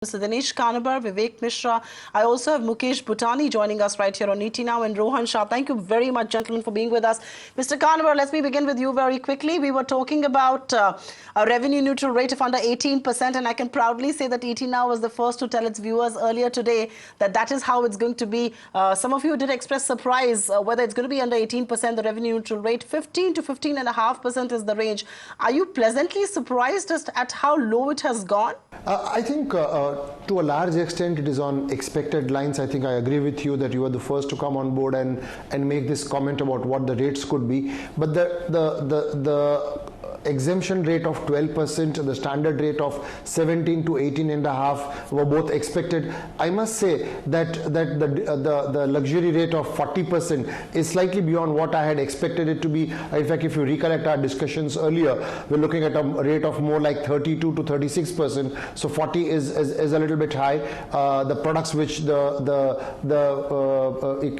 Mr. Dinesh Kanabar, Vivek Mishra. I also have Mukesh Butani joining us right here on ET Now, and Rohan, Shah. Thank you very much, gentlemen, for being with us. Mr. Kanabar, let me begin with you very quickly. We were talking about a revenue neutral rate of under 18%, and I can proudly say that ET Now was the first to tell its viewers earlier today that that is how it's going to be. Some of you did express surprise whether it's going to be under 18%, the revenue neutral rate. 15 to 15.5% is the range. Are you pleasantly surprised as at how low it has gone? I think to a large extent it is on expected lines. I think I agree with you that you are the first to come on board and make this comment about what the rates could be. But the exemption rate of 12%, the standard rate of 17 to 18.5 were both expected. I must say that the luxury rate of 40% is slightly beyond what I had expected it to be. In fact, if you recollect our discussions earlier, we're looking at a rate of more like 32 to 36%. So 40 is a little bit high. The products which the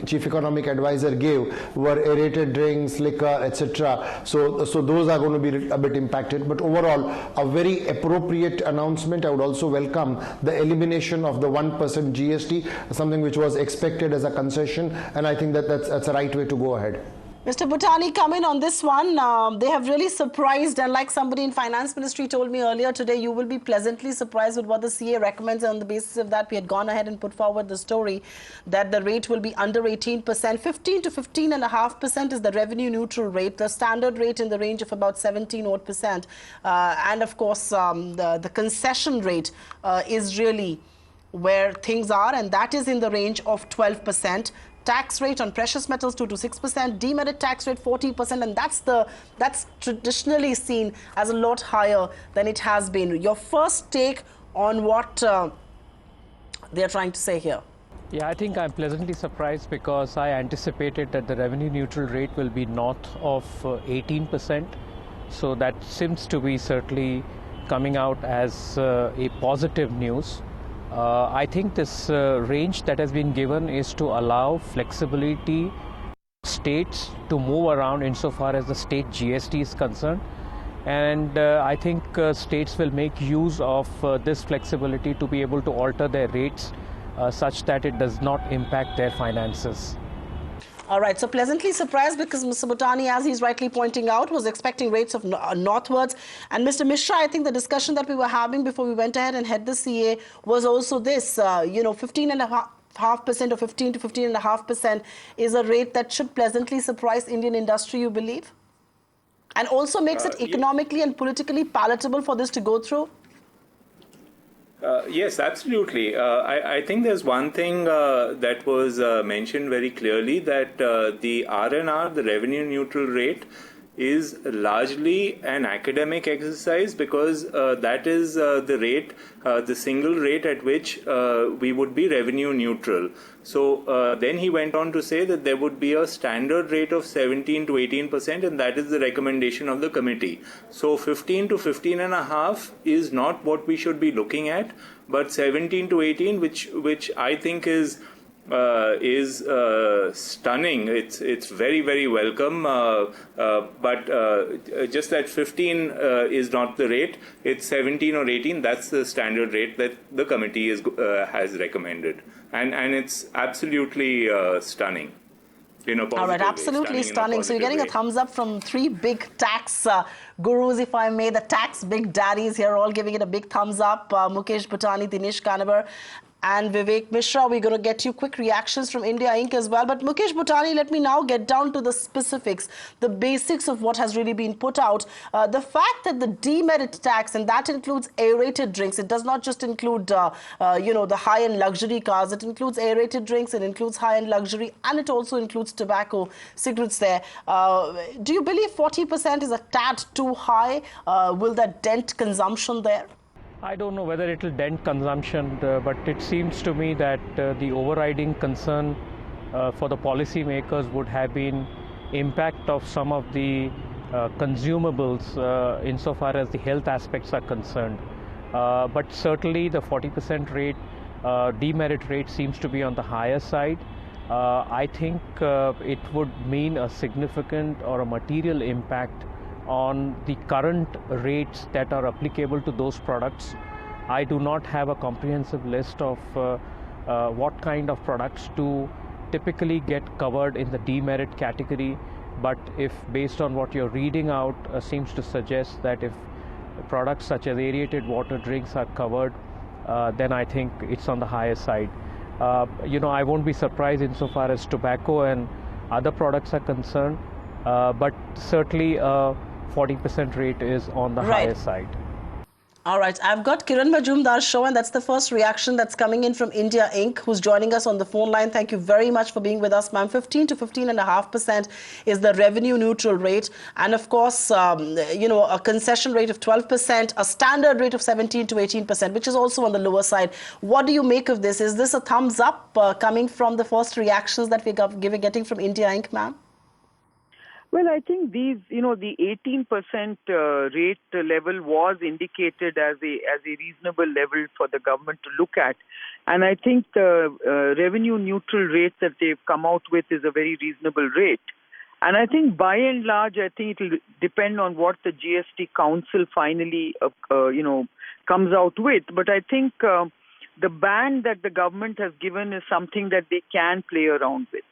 chief economic advisor gave were aerated drinks, liquor, etc. So those are going to be a bit impacted, but overall a very appropriate announcement. I would also welcome the elimination of the 1% GST, something which was expected as a concession, and I think that's a right way to go ahead. Mr. Butani, come in on this one. They have really surprised, and like somebody in Finance Ministry told me earlier today, you will be pleasantly surprised with what the CA recommends. On the basis of that, we had gone ahead and put forward the story that the rate will be under 18%. 15 to 15.5% is the revenue neutral rate. The standard rate in the range of about 17%. And of course, the concession rate is really where things are, and that is in the range of 12%. Tax rate on precious metals 2 to 6%, demerit tax rate 40%, and that's traditionally seen as a lot higher than it has been. Your first take on what they're trying to say here? Yeah, I think I'm pleasantly surprised because I anticipated that the revenue neutral rate will be north of 18%. So that seems to be certainly coming out as a positive news. I think this range that has been given is to allow flexibility states to move around insofar as the state GST is concerned, and I think states will make use of this flexibility to be able to alter their rates such that it does not impact their finances. All right, so pleasantly surprised because Mr. Butani, as he's rightly pointing out, was expecting rates of northwards. And Mr. Mishra, I think the discussion that we were having before we went ahead and had the CA was also this, 15.5% or 15 to 15.5% is a rate that should pleasantly surprise Indian industry, you believe? And also makes it economically and politically palatable for this to go through? Yes, absolutely. I think there's one thing that was mentioned very clearly, that the RNR, the revenue neutral rate, is largely an academic exercise because that is the rate, the single rate at which we would be revenue neutral. So then he went on to say that there would be a standard rate of 17 to 18%, and that is the recommendation of the committee. So 15 to 15.5 is not what we should be looking at, but 17 to 18, which I think is stunning. It's very, very welcome. But just that 15 is not the rate. It's 17 or 18. That's the standard rate that the committee has recommended, and it's absolutely stunning. All right, absolutely stunning. So you're getting a thumbs up from three big tax gurus, if I may. The tax big daddies here, all giving it a big thumbs up. Mukesh Butani, Dinesh Kanabar, and Vivek Mishra. We're going to get you quick reactions from India Inc. as well. But Mukesh Butani, let me now get down to the specifics, the basics of what has really been put out. The fact that the demerit tax, and that includes aerated drinks, it does not just include, the high-end luxury cars. It includes aerated drinks, it includes high-end luxury, and it also includes tobacco, cigarettes there. Do you believe 40% is a tad too high? Will that dent consumption there? I don't know whether it will dent consumption, but it seems to me that the overriding concern for the policymakers would have been impact of some of the consumables insofar as the health aspects are concerned. But certainly the 40% rate, demerit rate seems to be on the higher side. I think it would mean a significant or a material impact on the current rates that are applicable to those products. I do not have a comprehensive list of what kind of products do typically get covered in the demerit category. But if based on what you're reading out seems to suggest that if products such as aerated water drinks are covered, then I think it's on the higher side. I won't be surprised insofar as tobacco and other products are concerned, but certainly a 40% rate is on the higher side. All right, I've got Kiran Majumdar's show, and that's the first reaction that's coming in from India Inc., who's joining us on the phone line. Thank you very much for being with us, ma'am. 15 to 15.5% is the revenue neutral rate. And of course, a concession rate of 12%, a standard rate of 17 to 18%, which is also on the lower side. What do you make of this? Is this a thumbs up coming from the first reactions that we're getting from India Inc., ma'am? Well, I think these, the 18% rate level was indicated as a reasonable level for the government to look at. And I think the revenue neutral rate that they've come out with is a very reasonable rate. And I think by and large, I think it will depend on what the GST Council finally, comes out with. But I think the band that the government has given is something that they can play around with.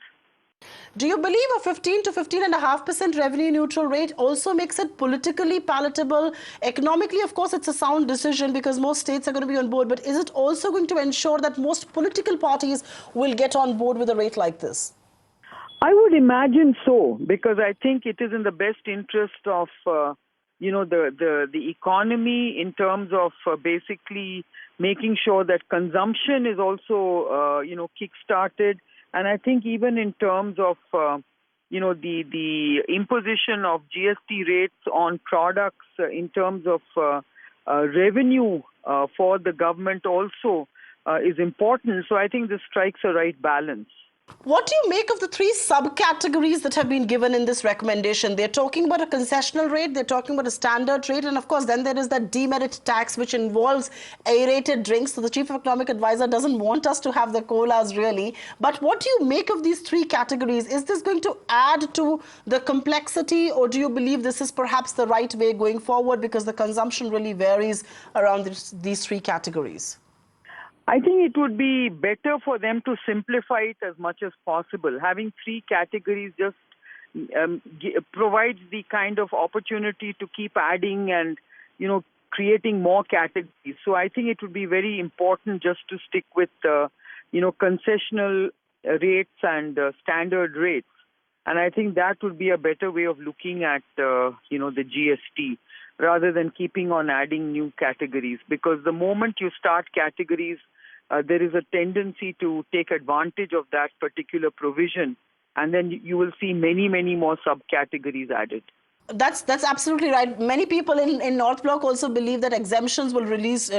Do you believe a 15 to 15.5% revenue neutral rate also makes it politically palatable? Economically, of course, it's a sound decision because most states are going to be on board. But is it also going to ensure that most political parties will get on board with a rate like this? I would imagine so, because I think it is in the best interest of, the economy in terms of basically making sure that consumption is also, kick-started. And I think even in terms of, the imposition of GST rates on products in terms of revenue for the government also is important. So I think this strikes a right balance. What do you make of the three subcategories that have been given in this recommendation? They're talking about a concessional rate, they're talking about a standard rate, and of course then there is that demerit tax which involves aerated drinks. So the Chief Economic Advisor doesn't want us to have the colas really. But what do you make of these three categories? Is this going to add to the complexity, or do you believe this is perhaps the right way going forward because the consumption really varies around these three categories? I think it would be better for them to simplify it as much as possible. Having three categories just provides the kind of opportunity to keep adding and, creating more categories. So I think it would be very important just to stick with, concessional rates and standard rates. And I think that would be a better way of looking at, the GST rather than keeping on adding new categories. Because the moment you start categories, there is a tendency to take advantage of that particular provision, and then you will see many, many more subcategories added. That's absolutely right. Many people in North Block also believe that exemptions will relate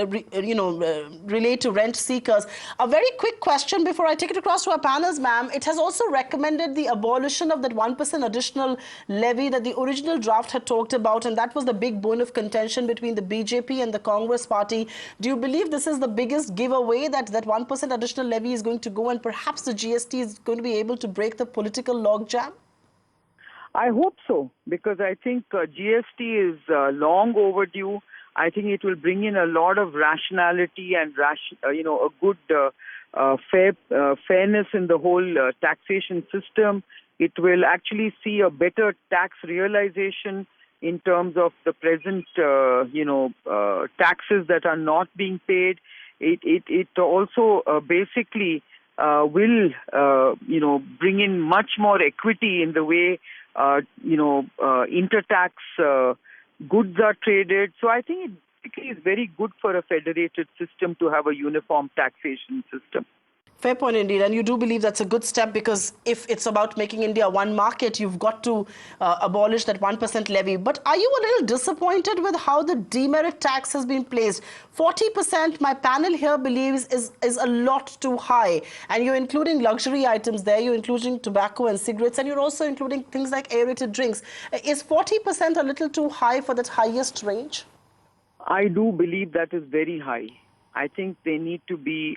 to rent seekers. A very quick question before I take it across to our panels, ma'am. It has also recommended the abolition of that 1% additional levy that the original draft had talked about, and that was the big bone of contention between the BJP and the Congress party. Do you believe this is the biggest giveaway that 1% additional levy is going to go, and perhaps the GST is going to be able to break the political logjam? I hope so, because I think GST is long overdue. I think it will bring in a lot of rationality and a good fairness in the whole taxation system. It will actually see a better tax realization in terms of the present taxes that are not being paid. It also basically will bring in much more equity in the way intertax goods are traded. So I think it is very good for a federated system to have a uniform taxation system. Fair point indeed. And you do believe that's a good step, because if it's about making India one market, you've got to abolish that 1% levy. But are you a little disappointed with how the demerit tax has been placed? 40%, my panel here believes, is a lot too high. And you're including luxury items there, you're including tobacco and cigarettes, and you're also including things like aerated drinks. Is 40% a little too high for that highest range? I do believe that is very high. I think there needs to be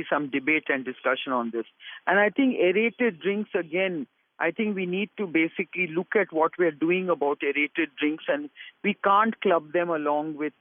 some debate and discussion on this. And I think aerated drinks, again, I think we need to basically look at what we're doing about aerated drinks, and we can't club them along with,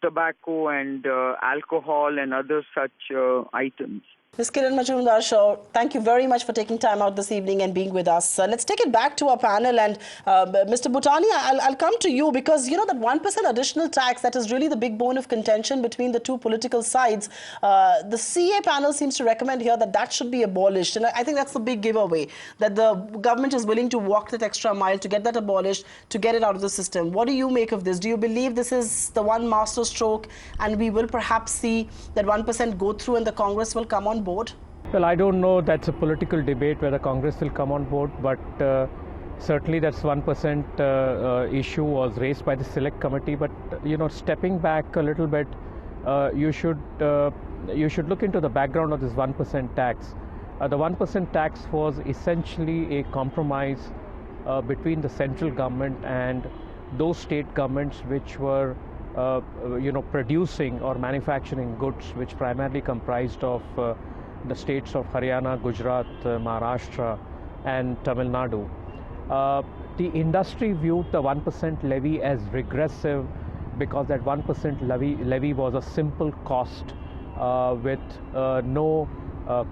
tobacco and alcohol and other such items. Ms. Kiran Majumdar, thank you very much for taking time out this evening and being with us. Let's take it back to our panel. And Mr. Butani, I'll come to you because, you know, that 1% additional tax, that is really the big bone of contention between the two political sides. The CA panel seems to recommend here that that should be abolished. And I think that's the big giveaway, that the government is willing to walk that extra mile to get that abolished, to get it out of the system. What do you make of this? Do you believe this is the one master stroke and we will perhaps see that 1% go through and the Congress will come on board? Well, I don't know. That's a political debate whether Congress will come on board, but certainly that's 1% issue was raised by the Select Committee. But you know, stepping back a little bit, you should look into the background of this 1% tax. The 1% tax was essentially a compromise between the central government and those state governments which were producing or manufacturing goods, which primarily comprised of the states of Haryana, Gujarat, Maharashtra and Tamil Nadu. The industry viewed the 1% levy as regressive because that 1% levy was a simple cost with no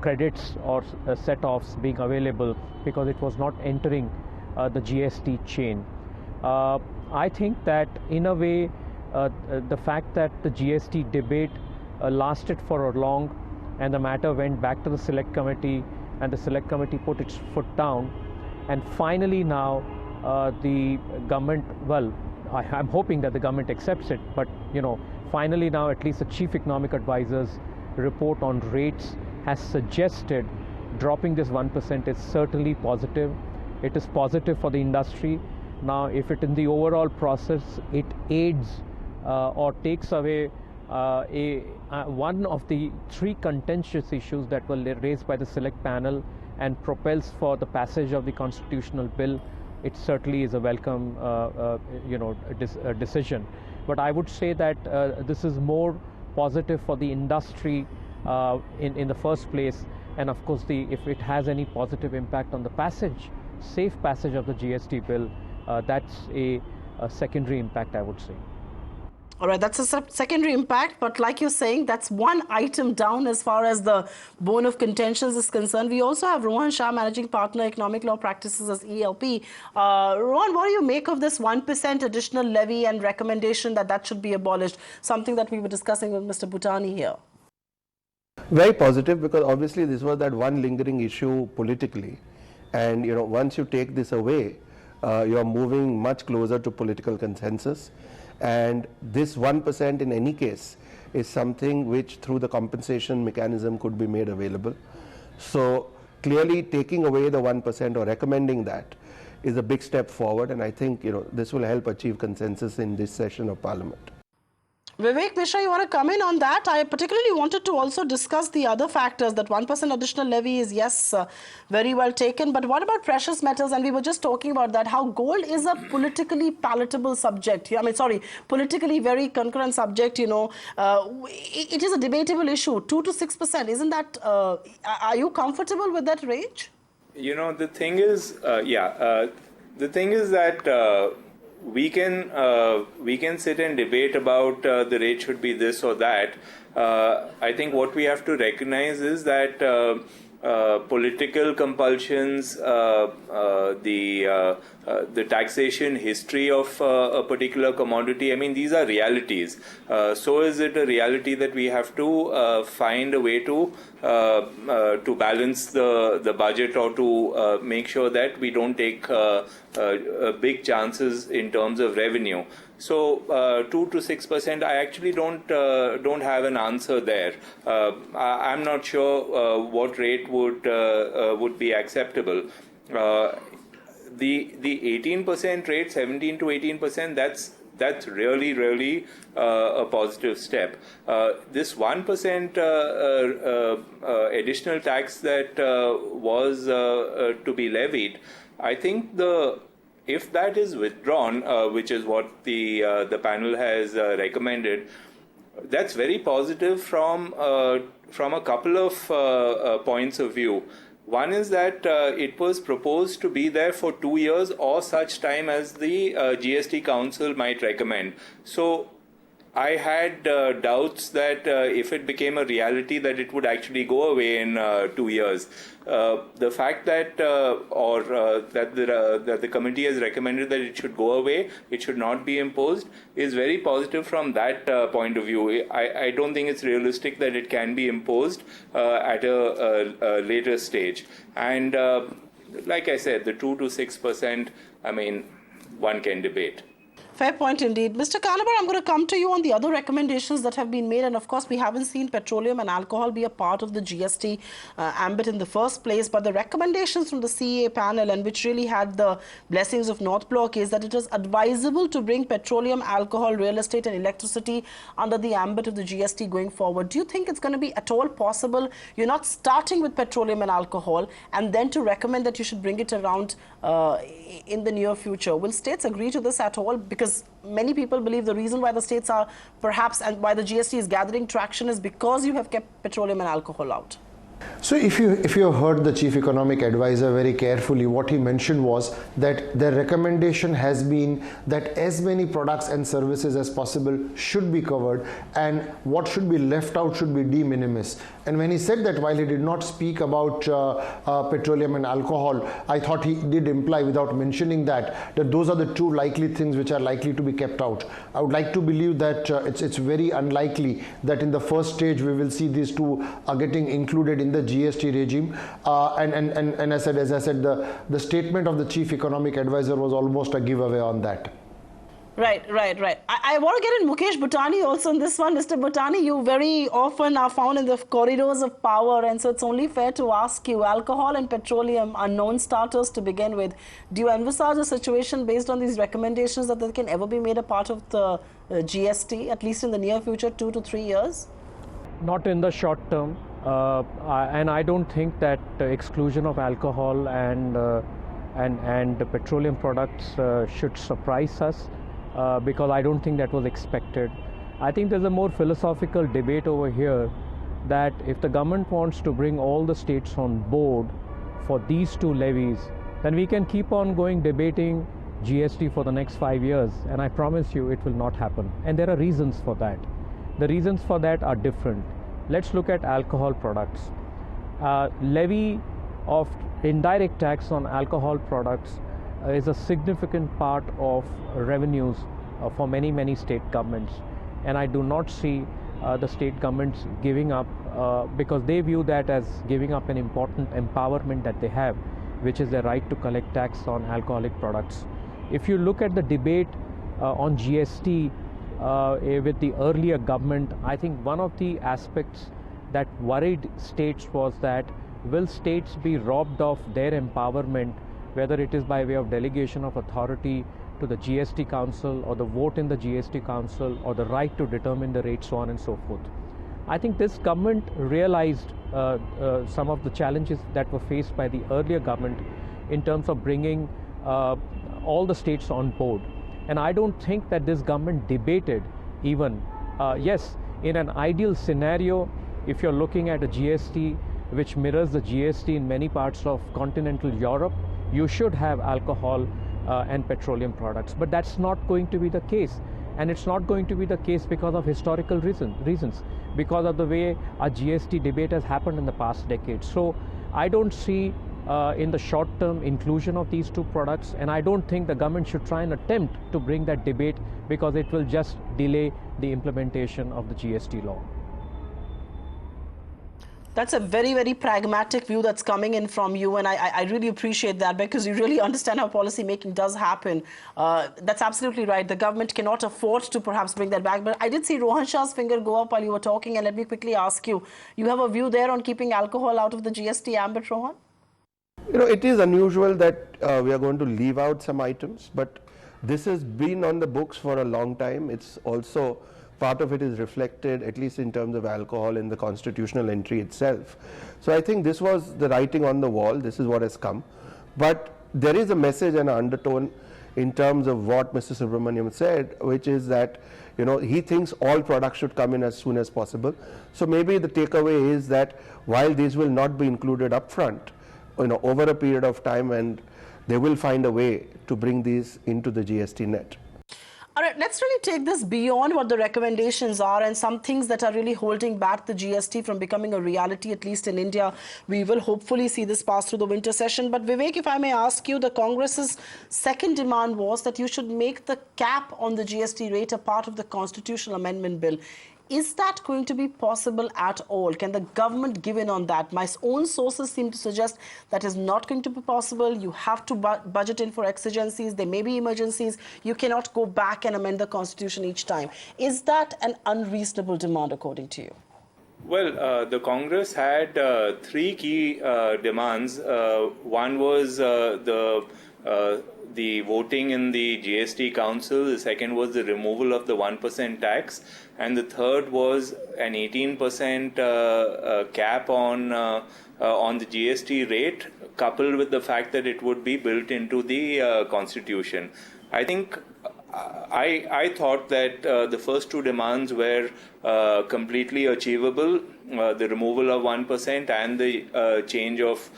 credits or set-offs being available because it was not entering the GST chain. I think that in a way the fact that the GST debate lasted for a long and the matter went back to the Select Committee and the Select Committee put its foot down, and finally now the government, well, I'm hoping that the government accepts it, but you know, finally now at least the Chief Economic Advisor's report on rates has suggested dropping this 1% is certainly positive. It is positive for the industry. Now if it in the overall process it aids or takes away one of the three contentious issues that were raised by the Select panel and propels for the passage of the constitutional bill, it certainly is a welcome decision. But I would say that this is more positive for the industry in the first place, and of course if it has any positive impact on the safe passage of the GST bill, that's a secondary impact, I would say. All right, that's a secondary impact, but like you're saying, that's one item down as far as the bone of contentions is concerned. We also have Rohan Shah, Managing Partner, Economic Law Practices as ELP. Rohan, what do you make of this 1% additional levy and recommendation that should be abolished? Something that we were discussing with Mr. Butani here. Very positive, because obviously this was that one lingering issue politically, and you know, once you take this away, you are moving much closer to political consensus. And this 1% in any case is something which through the compensation mechanism could be made available. So clearly taking away the 1% or recommending that is a big step forward, and I think this will help achieve consensus in this session of Parliament. Vivek Mishra, you want to come in on that? I particularly wanted to also discuss the other factors. That 1% additional levy is, yes, very well taken. But what about precious metals? And we were just talking about that, how gold is a politically palatable subject. Politically very concurrent subject, it is a debatable issue. 2 to 6%. Isn't that, are you comfortable with that range? The thing is, the thing is that we can sit and debate about the rate should be this or that. I think what we have to recognize is that political compulsions, the taxation history of a particular commodity, these are realities. So is it a reality that we have to find a way to balance the budget, or to make sure that we don't take big chances in terms of revenue. So 2 to 6%, I actually don't have an answer there. I'm not sure what rate would be acceptable. The 18% rate, 17 to 18%, that's really a positive step. This 1% additional tax that was to be levied, I think if that is withdrawn, which is what the panel has recommended, that's very positive from a couple of points of view. One is that it was proposed to be there for 2 years or such time as the GST Council might recommend. So I had doubts that if it became a reality that it would actually go away in 2 years. The fact that that the committee has recommended that it should go away, it should not be imposed, is very positive from that point of view. I don't think it's realistic that it can be imposed at a later stage. And like I said, the 2 to 6%, I mean, one can debate. Fair point indeed. Mr. Kanabar, I'm going to come to you on the other recommendations that have been made. And of course, we haven't seen petroleum and alcohol be a part of the GST ambit in the first place. But the recommendations from the CEA panel, and which really had the blessings of North Block, is that it is advisable to bring petroleum, alcohol, real estate and electricity under the ambit of the GST going forward. Do you think it's going to be at all possible? You're not starting with petroleum and alcohol and then to recommend that you should bring it around in the near future. Will states agree to this at all? Because many people believe the reason why the states are perhaps and why the GST is gathering traction is because you have kept petroleum and alcohol out. So if you heard the chief economic advisor very carefully, what he mentioned was that the recommendation has been that as many products and services as possible should be covered, and what should be left out should be de minimis. And when he said that, while he did not speak about petroleum and alcohol, I thought he did imply, without mentioning that those are the two likely things which are likely to be kept out. I would like to believe that it's very unlikely that in the first stage we will see these two are getting included in the GST regime. And as I said, the statement of the chief economic advisor was almost a giveaway on that. Right. I want to get in Mukesh Butani also on this one. Mr. Butani, you very often are found in the corridors of power, and so it's only fair to ask you, alcohol and petroleum are non-starters to begin with. Do you envisage a situation based on these recommendations that they can ever be made a part of the GST, at least in the near future, 2 to 3 years? Not in the short term. And I don't think that exclusion of alcohol and petroleum products should surprise us. Because I don't think that was expected. I think there's a more philosophical debate over here that if the government wants to bring all the states on board for these two levies, then we can keep on going debating GST for the next 5 years, and I promise you it will not happen. And there are reasons for that. The reasons for that are different. Let's look at alcohol products. Levy of indirect tax on alcohol products is a significant part of revenues for many state governments, and I do not see the state governments giving up because they view that as giving up an important empowerment that they have, which is the right to collect tax on alcoholic products. If you look at the debate on GST with the earlier government, I think one of the aspects that worried states was that will states be robbed of their empowerment, whether it is by way of delegation of authority to the GST Council or the vote in the GST Council or the right to determine the rates, so on and so forth. I think this government realized some of the challenges that were faced by the earlier government in terms of bringing all the states on board. And I don't think that this government debated even, yes, in an ideal scenario, if you're looking at a GST which mirrors the GST in many parts of continental Europe, you should have alcohol and petroleum products. But that's not going to be the case. And it's not going to be the case because of historical reasons, because of the way our GST debate has happened in the past decade. So I don't see in the short term inclusion of these two products, and I don't think the government should try and attempt to bring that debate because it will just delay the implementation of the GST law. That's a very pragmatic view that's coming in from you, and I really appreciate that because you really understand how policy making does happen. That's absolutely right. The government cannot afford to perhaps bring that back. But I did see Rohan Shah's finger go up while you were talking, and let me quickly ask you, you have a view there on keeping alcohol out of the GST ambit, Rohan? You know, it is unusual that we are going to leave out some items, but this has been on the books for a long time. It's also part of it is reflected, at least in terms of alcohol, in the constitutional entry itself. So I think this was the writing on the wall. This is what has come. But there is a message and an undertone in terms of what Mr. Subramanian said, which is that, you know, he thinks all products should come in as soon as possible. So maybe the takeaway is that while these will not be included upfront, you know, over a period of time, and they will find a way to bring these into the GST net. All right, let's really take this beyond what the recommendations are and some things that are really holding back the GST from becoming a reality, at least in India. We will hopefully see this pass through the winter session. But Vivek, if I may ask you, the Congress's second demand was that you should make the cap on the GST rate a part of the constitutional amendment bill. Is that going to be possible at all? Can the government give in on that? My own sources seem to suggest that is not going to be possible. You have to budget in for exigencies. There may be emergencies. You cannot go back and amend the constitution each time. Is that an unreasonable demand according to you? Well, the Congress had three key demands. One was the voting in the GST Council, the second was the removal of the 1% tax, and the third was an 18% cap on the GST rate, coupled with the fact that it would be built into the Constitution. I think I thought that the first two demands were completely achievable, the removal of 1% and the change of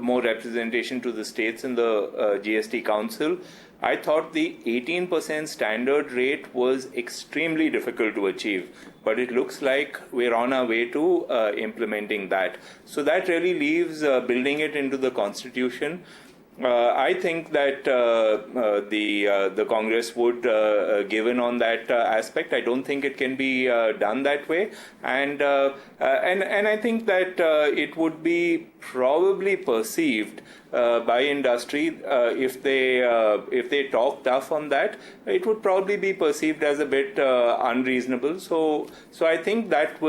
more representation to the states in the GST Council. I thought the 18% standard rate was extremely difficult to achieve, but it looks like we're on our way to implementing that. So that really leaves building it into the Constitution. I think that the Congress would give in on that aspect. I don't think it can be done that way, and I think that it would be probably perceived by industry if they talk tough on that. It would probably be perceived as a bit unreasonable. So I think that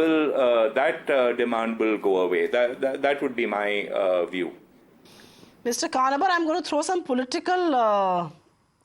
demand will go away. That would be my view. Mr. Kanabar, I'm going to throw some political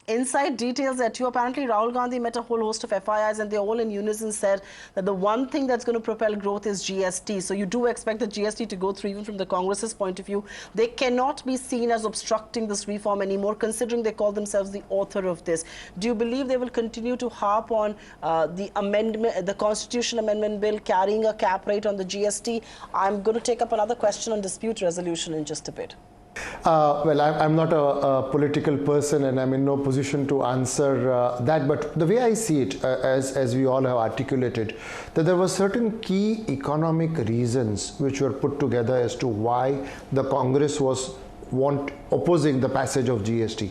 inside details at you. Apparently, Rahul Gandhi met a whole host of FIIs and they all in unison said that the one thing that's going to propel growth is GST. So you do expect the GST to go through even from the Congress's point of view. They cannot be seen as obstructing this reform anymore, considering they call themselves the author of this. Do you believe they will continue to harp on the amendment, the Constitution Amendment Bill carrying a cap rate on the GST? I'm going to take up another question on dispute resolution in just a bit. Well, I'm not a political person and I'm in no position to answer that, but the way I see it, as we all have articulated, that there were certain key economic reasons which were put together as to why the Congress was opposing the passage of GST.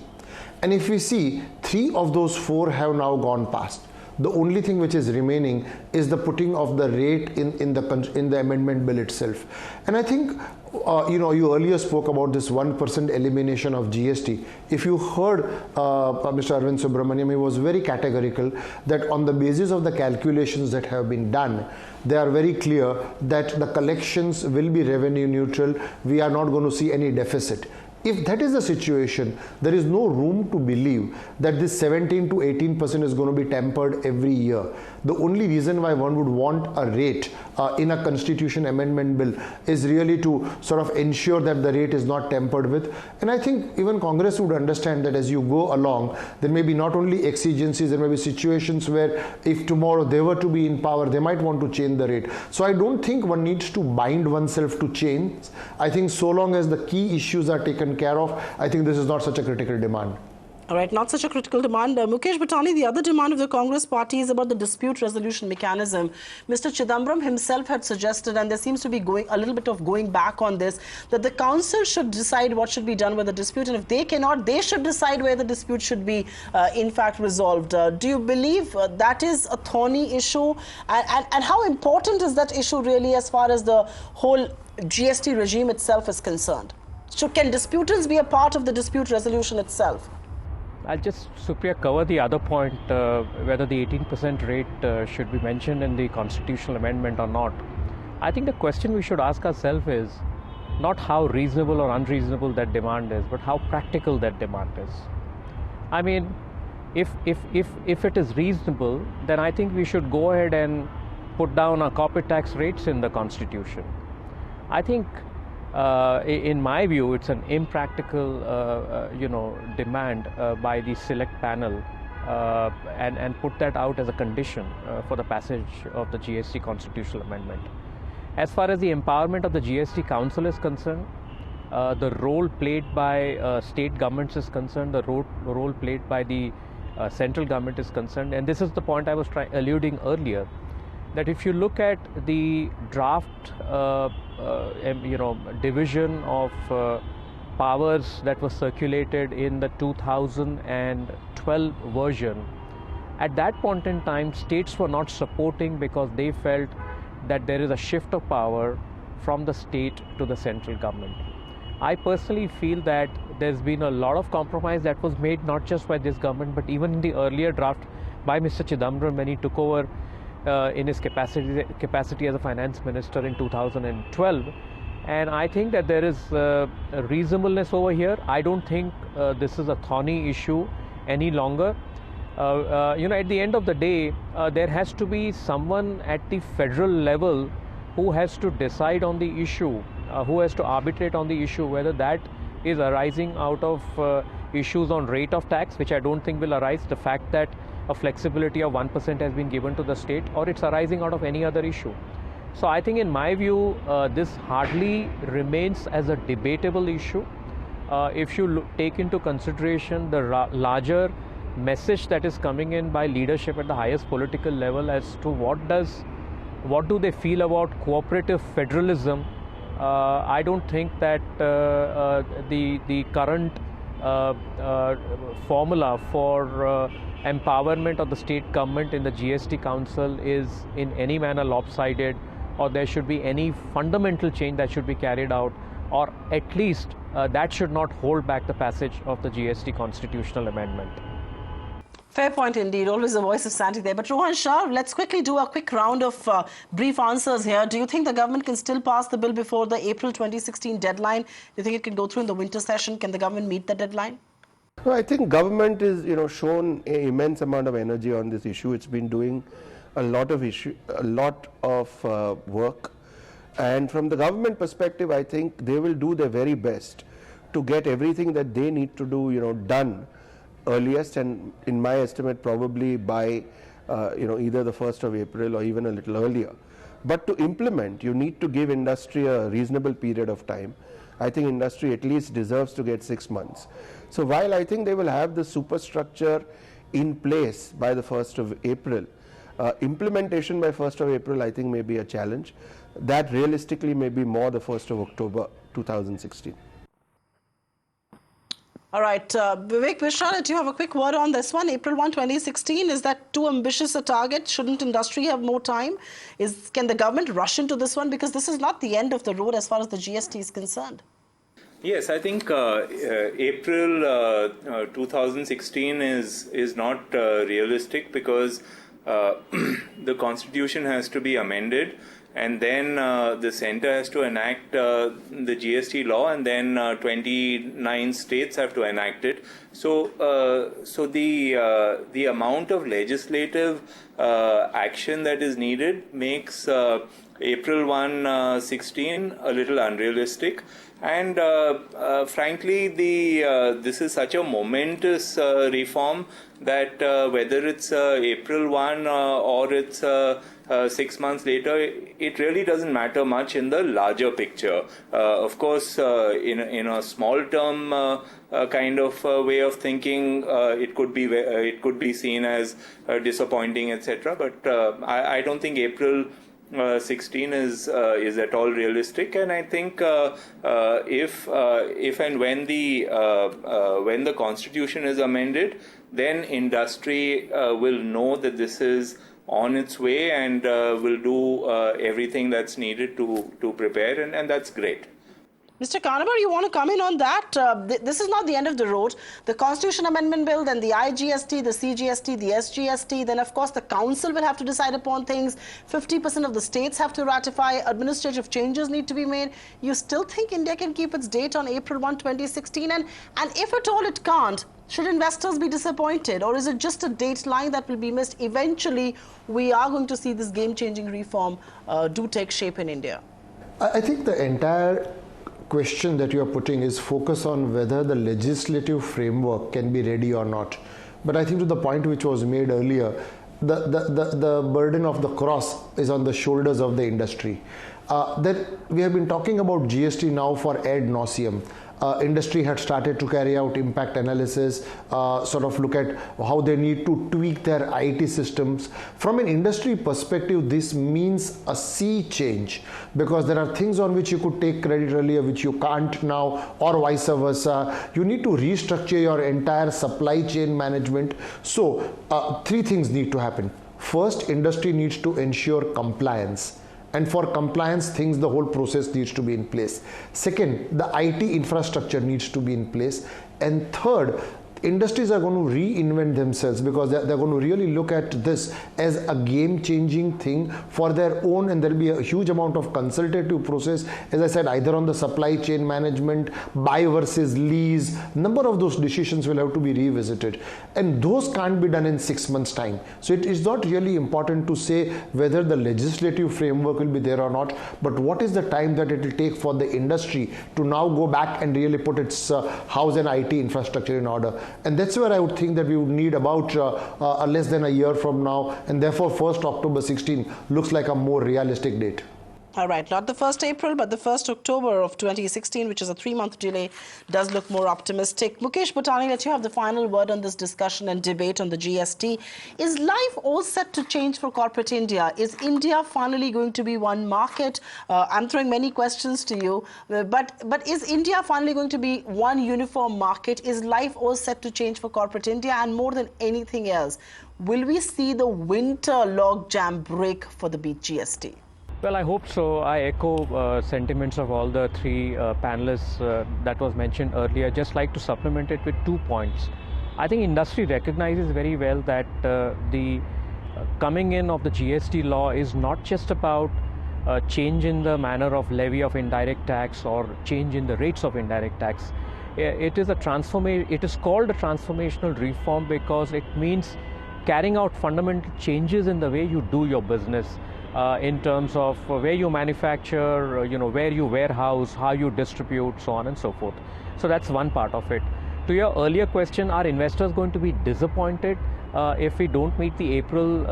And if we see, 3 of those 4 have now gone past. The only thing which is remaining is the putting of the rate in the amendment bill itself. And I think, you earlier spoke about this 1% elimination of GST. If you heard Mr. Arvind Subramanian, he was very categorical that on the basis of the calculations that have been done, they are very clear that the collections will be revenue neutral. We are not going to see any deficit. If that is the situation, there is no room to believe that this 17 to 18% is going to be tempered every year. The only reason why one would want a rate in a constitution amendment bill is really to sort of ensure that the rate is not tempered with. And I think even Congress would understand that as you go along, there may be not only exigencies, there may be situations where if tomorrow they were to be in power, they might want to change the rate. So I don't think one needs to bind oneself to change. I think so long as the key issues are taken care of, I think this is not such a critical demand. All right, not such a critical demand. Mukesh, Butani, the other demand of the Congress party is about the dispute resolution mechanism. Mr. Chidambaram himself had suggested, and there seems to be a little bit of going back on this, that the council should decide what should be done with the dispute, and if they cannot, they should decide where the dispute should be in fact resolved. Do you believe that is a thorny issue? And how important is that issue really as far as the whole GST regime itself is concerned? Can disputants be a part of the dispute resolution itself? I'll just, Supriya, cover the other point, whether the 18% rate should be mentioned in the constitutional amendment or not. I think the question we should ask ourselves is not how reasonable or unreasonable that demand is, but how practical that demand is. I mean, if it is reasonable, then I think we should go ahead and put down our corporate tax rates in the constitution. I think in my view, it's an impractical, demand by the select panel, and put that out as a condition for the passage of the GST constitutional amendment. As far as the empowerment of the GST Council is concerned, the role played by state governments is concerned, the role played by the central government is concerned. And this is the point I was alluding earlier, that if you look at the draft division of powers that was circulated in the 2012 version, at that point in time states were not supporting because they felt that there is a shift of power from the state to the central government. I personally feel that there's been a lot of compromise that was made not just by this government but even in the earlier draft by Mr. Chidambaram when he took over in his capacity as a finance minister in 2012. And I think that there is a reasonableness over here. I don't think this is a thorny issue any longer. At the end of the day, there has to be someone at the federal level who has to decide on the issue, who has to arbitrate on the issue, whether that is arising out of issues on rate of tax, which I don't think will arise, the fact that a flexibility of 1% has been given to the state, or it's arising out of any other issue. So I think in my view, this hardly remains as a debatable issue. If you take into consideration the larger message that is coming in by leadership at the highest political level as to what do they feel about cooperative federalism, I don't think that the current formula for empowerment of the state government in the GST Council is in any manner lopsided, or there should be any fundamental change that should be carried out, or at least that should not hold back the passage of the GST constitutional amendment. Fair point indeed. Always a voice of sanity there. But Rohan, Shah, let's quickly do a quick round of brief answers here. Do you think the government can still pass the bill before the April 2016 deadline? Do you think it can go through in the winter session? Can the government meet the deadline? Well, I think government is, shown an immense amount of energy on this issue. It's been doing a lot of work. And from the government perspective, I think they will do their very best to get everything that they need to do, done earliest, and in my estimate probably by either the 1st of April or even a little earlier. But to implement, you need to give industry a reasonable period of time. I think industry at least deserves to get 6 months. So while I think they will have the superstructure in place by the 1st of April, implementation by 1st of April I think may be a challenge. That realistically may be more the 1st of October 2016. All right, Vivek Mishra, do you have a quick word on this one? April 1, 2016, is that too ambitious a target? Shouldn't industry have more time? Can the government rush into this one? Because this is not the end of the road as far as the GST is concerned. Yes, I think April 2016 is not realistic because the constitution has to be amended. And then the centre has to enact the GST law, and then 29 states have to enact it. So the amount of legislative action that is needed makes April 1, 16 a little unrealistic. And frankly, this is such a momentous reform that whether it's April 1 or it's 6 months later, it really doesn't matter much in the larger picture. Of course, in a small term kind of way of thinking, it could be seen as disappointing, etc. But I don't think April 16 is at all realistic, and I think if and when the constitution is amended, then industry will know that this is on its way and will do everything that's needed to prepare, and that's great. Mr. Kanabar, you want to come in on that? This is not the end of the road. The Constitution Amendment Bill, then the IGST, the CGST, the SGST, then of course the Council will have to decide upon things. 50% of the states have to ratify. Administrative changes need to be made. You still think India can keep its date on April 1, 2016? And if at all it can't, should investors be disappointed? Or is it just a date line that will be missed? Eventually, we are going to see this game-changing reform do take shape in India. I think the entire question that you are putting is focus on whether the legislative framework can be ready or not. But I think to the point which was made earlier, the burden of the cross is on the shoulders of the industry. That we have been talking about GST now for ad nauseum. industry had started to carry out impact analysis, sort of look at how they need to tweak their IT systems. From an industry perspective, this means a sea change, because there are things on which you could take credit earlier which you can't now, or vice versa. You need to restructure your entire supply chain management. So three things need to happen. First, industry needs to ensure compliance. And for compliance things, the whole process needs to be in place. Second, the IT infrastructure needs to be in place. And third, industries are going to reinvent themselves, because they're going to really look at this as a game-changing thing for their own, and there'll be a huge amount of consultative process, as I said, either on the supply chain management, buy versus lease. Number of those decisions will have to be revisited, and those can't be done in 6 months' time. So it is not really important to say whether the legislative framework will be there or not, but what is the time that it will take for the industry to now go back and really put its house and IT infrastructure in order. And that's where I would think that we would need about less than a year from now, and therefore 1st October 16 looks like a more realistic date. All right, not the 1st April, but the 1st October of 2016, which is a 3-month delay, does look more optimistic. Mukesh, Butani, let you have the final word on this discussion and debate on the GST. Is life all set to change for corporate India? Is India finally going to be one market? I'm throwing many questions to you, but is India finally going to be one uniform market? Is life all set to change for corporate India? And more than anything else, will we see the winter logjam break for the GST? Well, I hope so. I echo sentiments of all the three panelists that was mentioned earlier. Just like to supplement it with 2 points. I think industry recognizes very well that the coming in of the GST law is not just about change in the manner of levy of indirect tax or change in the rates of indirect tax. It is a It is called a transformational reform because it means carrying out fundamental changes in the way you do your business. In terms of where you manufacture, where you warehouse, how you distribute, so on and so forth. So that's one part of it. To your earlier question, are investors going to be disappointed if we don't meet the April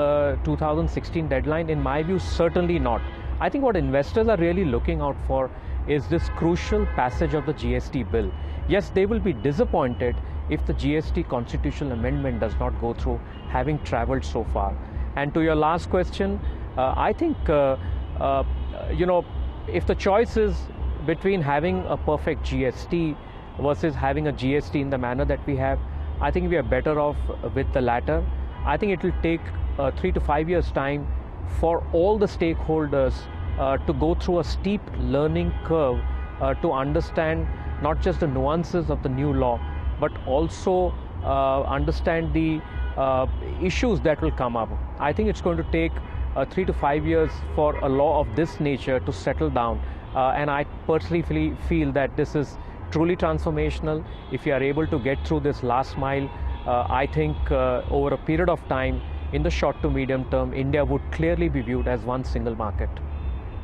2016 deadline? In my view, certainly not. I think what investors are really looking out for is this crucial passage of the GST bill. Yes, they will be disappointed if the GST constitutional amendment does not go through, having traveled so far. And to your last question, I think, if the choice is between having a perfect GST versus having a GST in the manner that we have, I think we are better off with the latter. I think it will take 3 to 5 years' time for all the stakeholders to go through a steep learning curve to understand not just the nuances of the new law, but also understand the issues that will come up. I think it's going to take 3 to 5 years for a law of this nature to settle down, and I personally feel that this is truly transformational. If you are able to get through this last mile, I think over a period of time, in the short to medium term, India would clearly be viewed as one single market.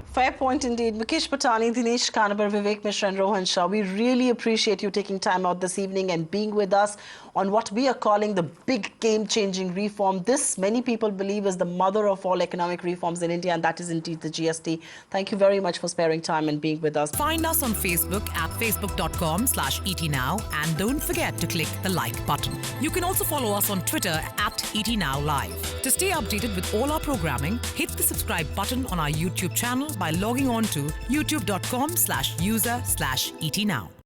Fair point indeed. Mukesh Butani, Dinesh Kanabar, Vivek Mishra and Rohan Shah, we really appreciate you taking time out this evening and being with us on what we are calling the big game-changing reform. This, many people believe, is the mother of all economic reforms in India, and that is indeed the GST. Thank you very much for sparing time and being with us. Find us on Facebook at facebook.com/ETNow, and don't forget to click the like button. You can also follow us on Twitter at ETNowLive. To stay updated with all our programming, hit the subscribe button on our YouTube channel by logging on to youtube.com/user/ETNow.